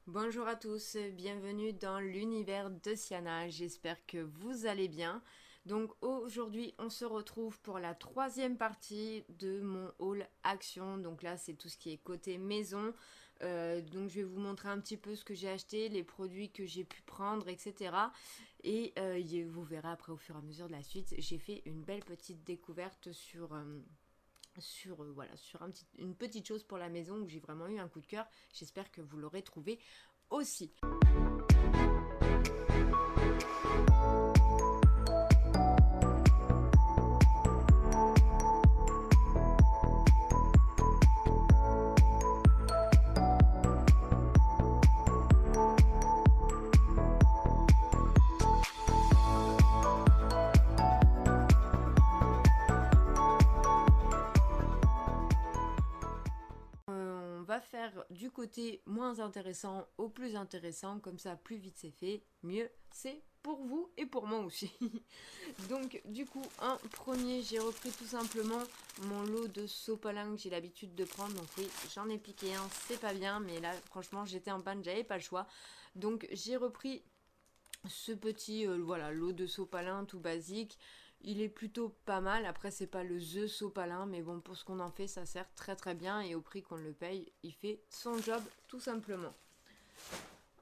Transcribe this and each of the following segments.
Bonjour à tous, bienvenue dans l'univers de Siana, j'espère que vous allez bien. Donc aujourd'hui on se retrouve pour la troisième partie de mon haul action. Donc là c'est tout ce qui est côté maison. Donc je vais vous montrer un petit peu ce que j'ai acheté, les produits que j'ai pu prendre, etc. Et vous verrez après au fur et à mesure de la suite, j'ai fait une belle petite découverte sur une petite chose pour la maison où j'ai vraiment eu un coup de cœur. J'espère que vous l'aurez trouvé aussi. On va faire du côté moins intéressant au plus intéressant, comme ça plus vite c'est fait, mieux c'est pour vous et pour moi aussi. Donc du coup en premier j'ai repris tout simplement mon lot de sopalin que j'ai l'habitude de prendre. Donc oui, j'en ai piqué un, c'est pas bien, mais là franchement j'étais en panne, j'avais pas le choix. Donc j'ai repris ce petit voilà, lot de sopalin tout basique. Il est plutôt pas mal. Après, c'est pas le The sopalin, mais bon, pour ce qu'on en fait, ça sert très très bien. Et au prix qu'on le paye, il fait son job tout simplement.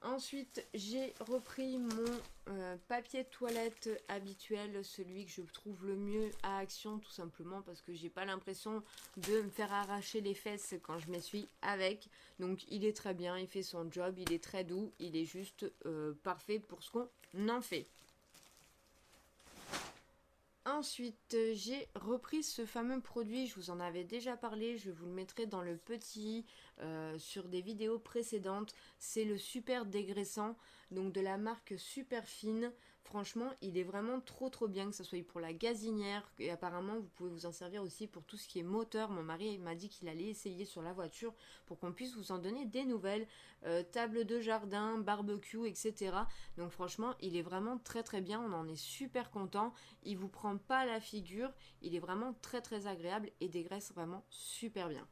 Ensuite, j'ai repris mon papier toilette habituel, celui que je trouve le mieux à Action, tout simplement parce que j'ai pas l'impression de me faire arracher les fesses quand je m'essuie avec. Donc il est très bien, il fait son job, il est très doux, il est juste parfait pour ce qu'on en fait. Ensuite, j'ai repris ce fameux produit, je vous en avais déjà parlé, je vous le mettrai dans le petit sur des vidéos précédentes. C'est le super dégraissant, donc de la marque Super Fine. Franchement, il est vraiment trop bien, que ce soit pour la gazinière, et apparemment vous pouvez vous en servir aussi pour tout ce qui est moteur. Mon mari m'a dit qu'il allait essayer sur la voiture pour qu'on puisse vous en donner des nouvelles, table de jardin, barbecue, etc. Donc franchement, il est vraiment très bien, on en est super content. Il vous prend pas la figure, il est vraiment très agréable et dégraisse vraiment super bien.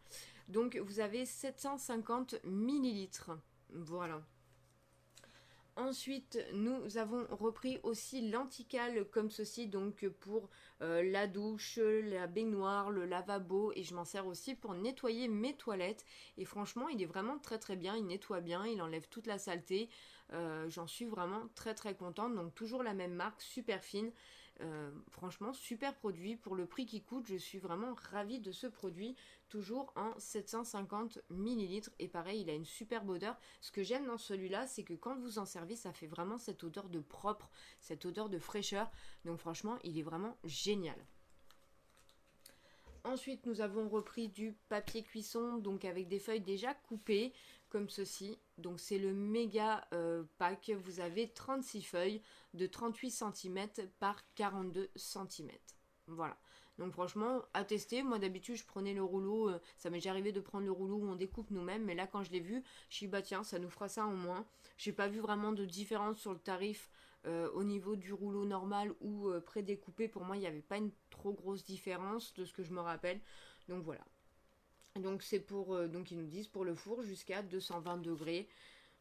Donc vous avez 750 millilitres. Voilà. Ensuite, nous avons repris aussi l'antical comme ceci, donc pour la douche, la baignoire, le lavabo, et je m'en sers aussi pour nettoyer mes toilettes. Et franchement, il est vraiment très bien, il nettoie bien, il enlève toute la saleté. J'en suis vraiment très contente. Donc toujours la même marque, super fine. Franchement, super produit. Pour le prix qu'il coûte, je suis vraiment ravie de ce produit. Toujours en 750 millilitres. Et pareil, il a une superbe odeur. Ce que j'aime dans celui-là, c'est que quand vous en servez, ça fait vraiment cette odeur de propre, cette odeur de fraîcheur. Donc franchement, il est vraiment génial. Ensuite, nous avons repris du papier cuisson, donc avec des feuilles déjà coupées, comme ceci. Donc c'est le méga pack. Vous avez 36 feuilles de 38 cm par 42 cm. Voilà. Donc franchement, à tester. Moi d'habitude, je prenais le rouleau. Ça m'est déjà arrivé de prendre le rouleau où on découpe nous-mêmes. Mais là, quand je l'ai vu, je suis dit, bah tiens, ça nous fera ça en moins. J'ai pas vu vraiment de différence sur le tarif au niveau du rouleau normal ou pré-découpé. Pour moi, il n'y avait pas une trop grosse différence de ce que je me rappelle. Donc voilà. Donc c'est pour, donc ils nous disent pour le four jusqu'à 220 degrés.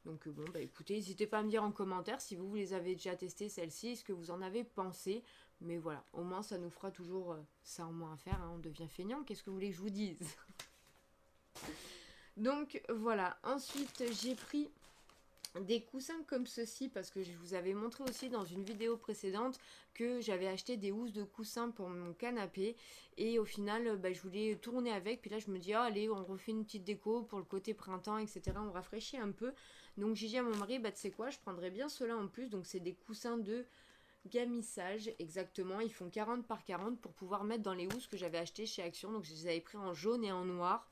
Donc bon, bah écoutez, n'hésitez pas à me dire en commentaire si vous les avez déjà testé celle-ci, ce que vous en avez pensé. Mais voilà, au moins ça nous fera toujours ça en moins à faire, hein, on devient feignant, qu'est-ce que vous voulez que je vous dise? Donc voilà, ensuite j'ai pris des coussins comme ceci parce que je vous avais montré aussi dans une vidéo précédente que j'avais acheté des housses de coussins pour mon canapé et au final bah, je voulais tourner avec, puis là je me dis oh, allez on refait une petite déco pour le côté printemps, etc. On rafraîchit un peu, donc j'ai dit à mon mari bah tu sais quoi, je prendrais bien cela en plus. Donc c'est des coussins de gamissage, exactement, ils font 40 par 40 pour pouvoir mettre dans les housses que j'avais acheté chez Action. Donc je les avais pris en jaune et en noir,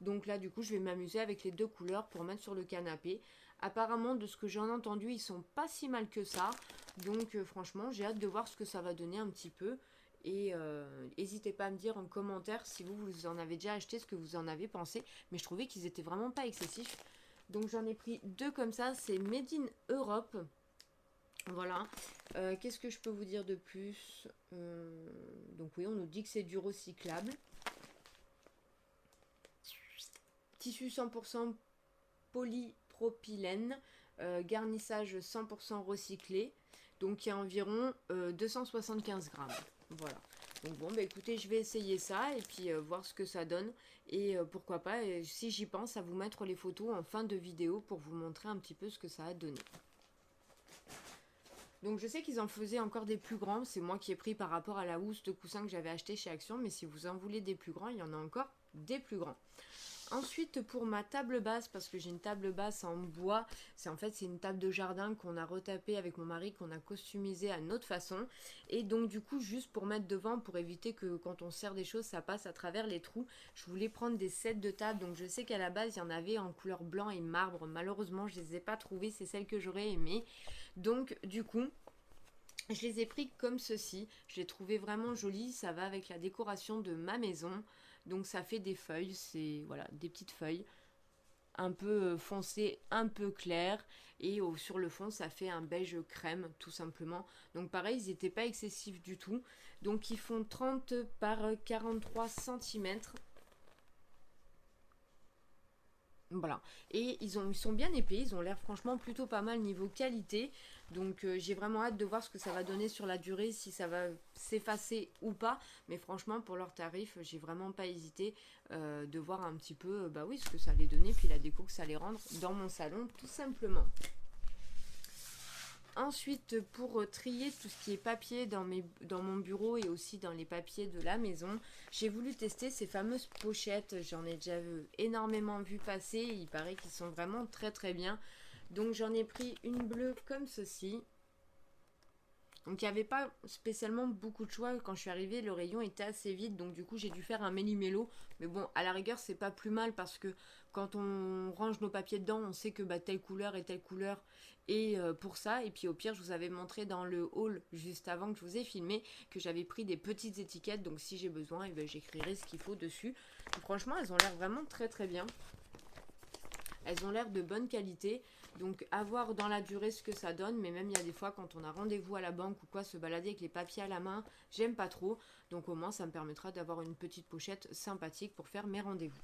donc là du coup je vais m'amuser avec les deux couleurs pour mettre sur le canapé. Apparemment de ce que j'en ai entendu, ils sont pas si mal que ça, donc franchement j'ai hâte de voir ce que ça va donner un petit peu. Et n'hésitez pas à me dire en commentaire si vous en avez déjà acheté, ce que vous en avez pensé, mais je trouvais qu'ils étaient vraiment pas excessifs. Donc j'en ai pris deux comme ça, c'est Made in Europe. Voilà. Qu'est-ce que je peux vous dire de plus? Donc oui, on nous dit que c'est du recyclable. Tissu 100% polypropylène, garnissage 100% recyclé, donc il y a environ 275 grammes. Voilà. Donc bon, bah écoutez, je vais essayer ça et puis voir ce que ça donne. Et pourquoi pas, si j'y pense, à vous mettre les photos en fin de vidéo pour vous montrer un petit peu ce que ça a donné. Donc je sais qu'ils en faisaient encore des plus grands, c'est moi qui ai pris par rapport à la housse de coussin que j'avais acheté chez Action, mais si vous en voulez des plus grands, il y en a encore des plus grands. Ensuite pour ma table basse, parce que j'ai une table basse en bois, c'est une table de jardin qu'on a retapée avec mon mari, qu'on a customisée à notre façon. Et donc du coup juste pour mettre devant, pour éviter que quand on sert des choses ça passe à travers les trous, je voulais prendre des sets de table. Donc je sais qu'à la base il y en avait en couleur blanc et marbre, malheureusement je les ai pas trouvées, c'est celles que j'aurais aimé. Donc du coup je les ai pris comme ceci, je les trouvais vraiment jolis, ça va avec la décoration de ma maison. Donc ça fait des feuilles, c'est voilà, des petites feuilles un peu foncées, un peu claires. Et sur le fond ça fait un beige crème tout simplement. Donc pareil, ils n'étaient pas excessifs du tout. Donc ils font 30 par 43 cm. Voilà, et ils sont bien épais, ils ont l'air franchement plutôt pas mal niveau qualité. Donc j'ai vraiment hâte de voir ce que ça va donner sur la durée, si ça va s'effacer ou pas. Mais franchement pour leur tarif, j'ai vraiment pas hésité de voir un petit peu bah oui, ce que ça allait donner, puis la déco que ça allait rendre dans mon salon tout simplement. Ensuite, pour trier tout ce qui est papier dans mon bureau et aussi dans les papiers de la maison, j'ai voulu tester ces fameuses pochettes. J'en ai déjà énormément vu passer. Il paraît qu'ils sont vraiment très très bien. Donc j'en ai pris une bleue comme ceci. Donc il n'y avait pas spécialement beaucoup de choix. Quand je suis arrivée, le rayon était assez vide. Donc du coup, j'ai dû faire un méli-mélo. Mais bon, à la rigueur, c'est pas plus mal parce que quand on range nos papiers dedans, on sait que bah, telle couleur et telle couleur est pour ça. Et puis au pire, je vous avais montré dans le haul juste avant que je vous ai filmé que j'avais pris des petites étiquettes. Donc si j'ai besoin, eh ben, j'écrirai ce qu'il faut dessus. Donc, franchement, elles ont l'air vraiment très très bien. Elles ont l'air de bonne qualité. Donc à voir dans la durée ce que ça donne. Mais même il y a des fois quand on a rendez-vous à la banque ou quoi, se balader avec les papiers à la main, j'aime pas trop. Donc au moins ça me permettra d'avoir une petite pochette sympathique pour faire mes rendez-vous.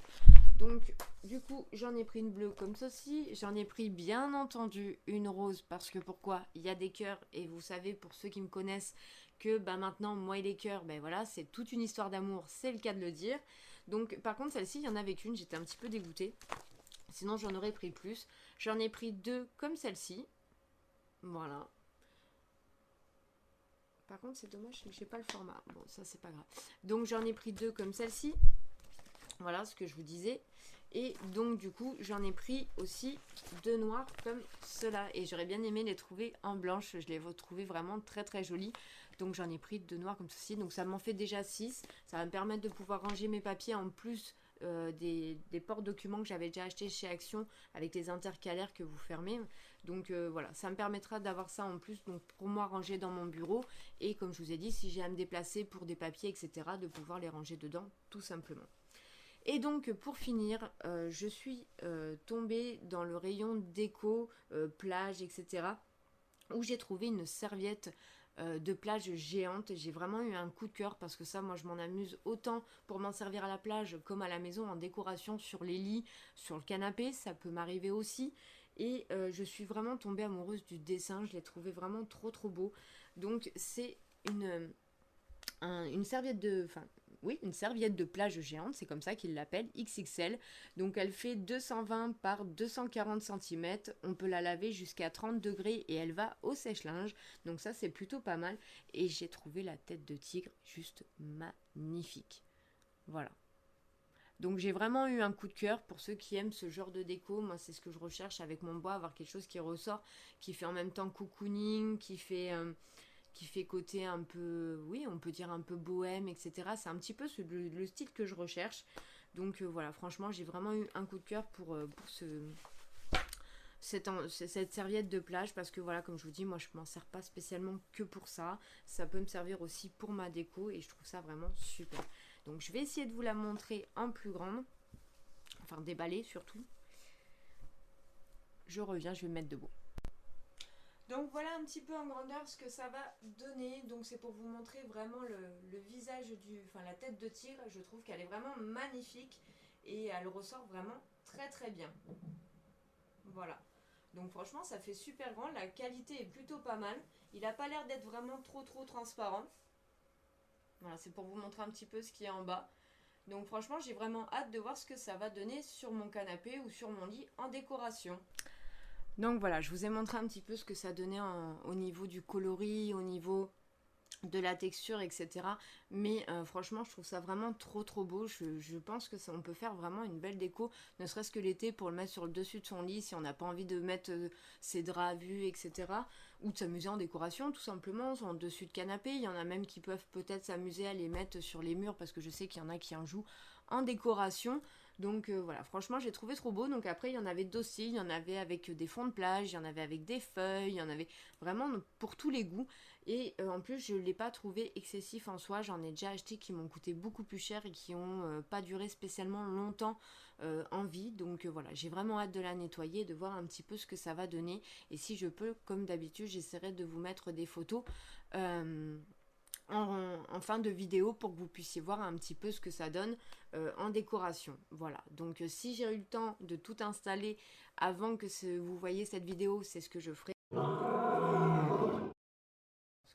Donc du coup j'en ai pris une bleue comme ceci. J'en ai pris bien entendu une rose parce que pourquoi, il y a des cœurs. Et vous savez, pour ceux qui me connaissent, que bah, maintenant moi et les cœurs, ben voilà, c'est toute une histoire d'amour, c'est le cas de le dire. Donc par contre celle-ci, il y en avait qu'une, j'étais un petit peu dégoûtée. Sinon, j'en aurais pris plus. J'en ai pris deux comme celle-ci. Voilà. Par contre, c'est dommage, j'ai pas le format. Bon, ça, c'est pas grave. Donc, j'en ai pris deux comme celle-ci. Voilà ce que je vous disais. Et donc, du coup, j'en ai pris aussi deux noirs comme cela. Et j'aurais bien aimé les trouver en blanche. Je les trouvais vraiment très, très jolies. Donc, j'en ai pris deux noirs comme ceci. Donc, ça m'en fait déjà 6. Ça va me permettre de pouvoir ranger mes papiers en plus des porte-documents que j'avais déjà acheté chez Action avec les intercalaires que vous fermez. Donc voilà, ça me permettra d'avoir ça en plus, donc pour moi ranger dans mon bureau. Et comme je vous ai dit, si j'ai à me déplacer pour des papiers, etc., de pouvoir les ranger dedans tout simplement. Et donc pour finir, je suis tombée dans le rayon déco, plage, etc., où j'ai trouvé une serviette de plage géante. J'ai vraiment eu un coup de cœur parce que ça, moi, je m'en amuse autant pour m'en servir à la plage comme à la maison en décoration sur les lits, sur le canapé. Ça peut m'arriver aussi. Et je suis vraiment tombée amoureuse du dessin. Je l'ai trouvé vraiment trop trop beau. Donc c'est une serviette de... Enfin, oui, une serviette de plage géante, c'est comme ça qu'ils l'appellent, XXL. Donc elle fait 220 par 240 cm. On peut la laver jusqu'à 30 degrés et elle va au sèche-linge. Donc ça, c'est plutôt pas mal. Et j'ai trouvé la tête de tigre juste magnifique. Voilà. Donc j'ai vraiment eu un coup de cœur pour ceux qui aiment ce genre de déco. Moi, c'est ce que je recherche avec mon bois, avoir quelque chose qui ressort, qui fait en même temps cocooning, qui fait côté un peu, oui, on peut dire un peu bohème, etc. C'est un petit peu le style que je recherche. Donc voilà, franchement, j'ai vraiment eu un coup de cœur pour cette serviette de plage parce que voilà, comme je vous dis, moi je m'en sers pas spécialement que pour ça. Ça peut me servir aussi pour ma déco et je trouve ça vraiment super. Donc je vais essayer de vous la montrer en plus grande, enfin déballée surtout. Je reviens, je vais me mettre debout. Donc voilà un petit peu en grandeur ce que ça va donner. Donc c'est pour vous montrer vraiment le visage enfin la tête de tigre. Je trouve qu'elle est vraiment magnifique et elle ressort vraiment très très bien. Voilà. Donc franchement, ça fait super grand. La qualité est plutôt pas mal. Il n'a pas l'air d'être vraiment trop transparent. Voilà, c'est pour vous montrer un petit peu ce qu'il y a en bas. Donc franchement, j'ai vraiment hâte de voir ce que ça va donner sur mon canapé ou sur mon lit en décoration. Donc voilà, je vous ai montré un petit peu ce que ça donnait au niveau du coloris, au niveau de la texture, etc. Mais franchement, je trouve ça vraiment trop beau. Je pense que ça, on peut faire vraiment une belle déco, ne serait-ce que l'été pour le mettre sur le dessus de son lit si on n'a pas envie de mettre ses draps à vue, etc. Ou de s'amuser en décoration, tout simplement, en dessus de canapé. Il y en a même qui peuvent peut-être s'amuser à les mettre sur les murs parce que je sais qu'il y en a qui en jouent en décoration. Donc voilà, franchement, j'ai trouvé trop beau. Donc après, il y en avait d'aussi, il y en avait avec des fonds de plage, il y en avait avec des feuilles, il y en avait vraiment pour tous les goûts. Et en plus, je ne l'ai pas trouvé excessif en soi. J'en ai déjà acheté qui m'ont coûté beaucoup plus cher et qui n'ont pas duré spécialement longtemps en vie. Donc voilà, j'ai vraiment hâte de la nettoyer, de voir un petit peu ce que ça va donner. Et si je peux, comme d'habitude, j'essaierai de vous mettre des photos en fin de vidéo pour que vous puissiez voir un petit peu ce que ça donne en décoration. Voilà, donc si j'ai eu le temps de tout installer avant que vous voyez cette vidéo, c'est ce que je ferai.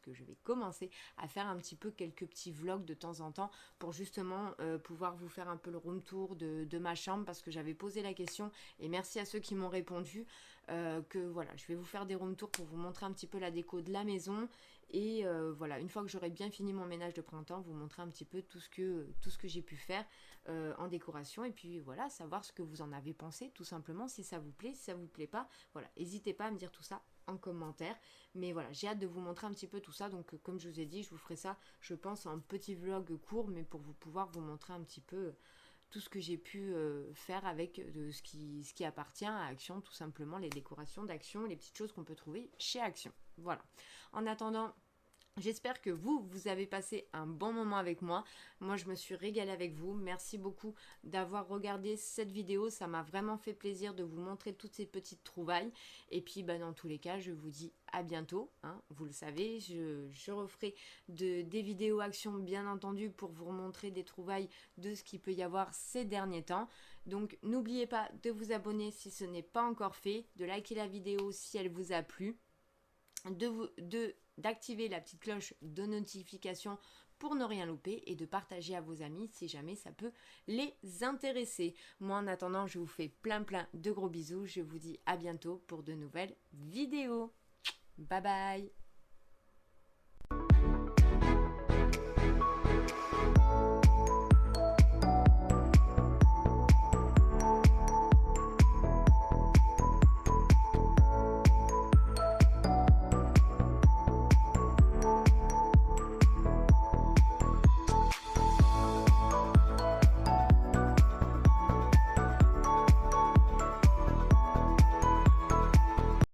Que je vais commencer à faire un petit peu quelques petits vlogs de temps en temps pour justement pouvoir vous faire un peu le room tour de ma chambre parce que j'avais posé la question et merci à ceux qui m'ont répondu que voilà, je vais vous faire des room tours pour vous montrer un petit peu la déco de la maison et voilà, une fois que j'aurai bien fini mon ménage de printemps, vous montrer un petit peu tout ce que j'ai pu faire en décoration et puis voilà, savoir ce que vous en avez pensé tout simplement, si ça vous plaît, si ça vous plaît pas, voilà, n'hésitez pas à me dire tout ça en commentaire. Mais voilà, j'ai hâte de vous montrer un petit peu tout ça. Donc comme je vous ai dit, je vous ferai ça, je pense, en petit vlog court, mais pour pouvoir vous montrer un petit peu tout ce que j'ai pu faire avec ce qui appartient à Action, tout simplement, les décorations d'Action, les petites choses qu'on peut trouver chez Action. Voilà. En attendant, j'espère que vous avez passé un bon moment avec moi. Moi, je me suis régalée avec vous. Merci beaucoup d'avoir regardé cette vidéo. Ça m'a vraiment fait plaisir de vous montrer toutes ces petites trouvailles. Et puis, dans tous les cas, je vous dis à bientôt. Hein. Vous le savez, je referai des vidéos actions, bien entendu, pour vous montrer des trouvailles de ce qu'il peut y avoir ces derniers temps. Donc, n'oubliez pas de vous abonner si ce n'est pas encore fait, de liker la vidéo si elle vous a plu, d'activer la petite cloche de notification pour ne rien louper et de partager à vos amis si jamais ça peut les intéresser. Moi en attendant, je vous fais plein de gros bisous. Je vous dis à bientôt pour de nouvelles vidéos. Bye bye.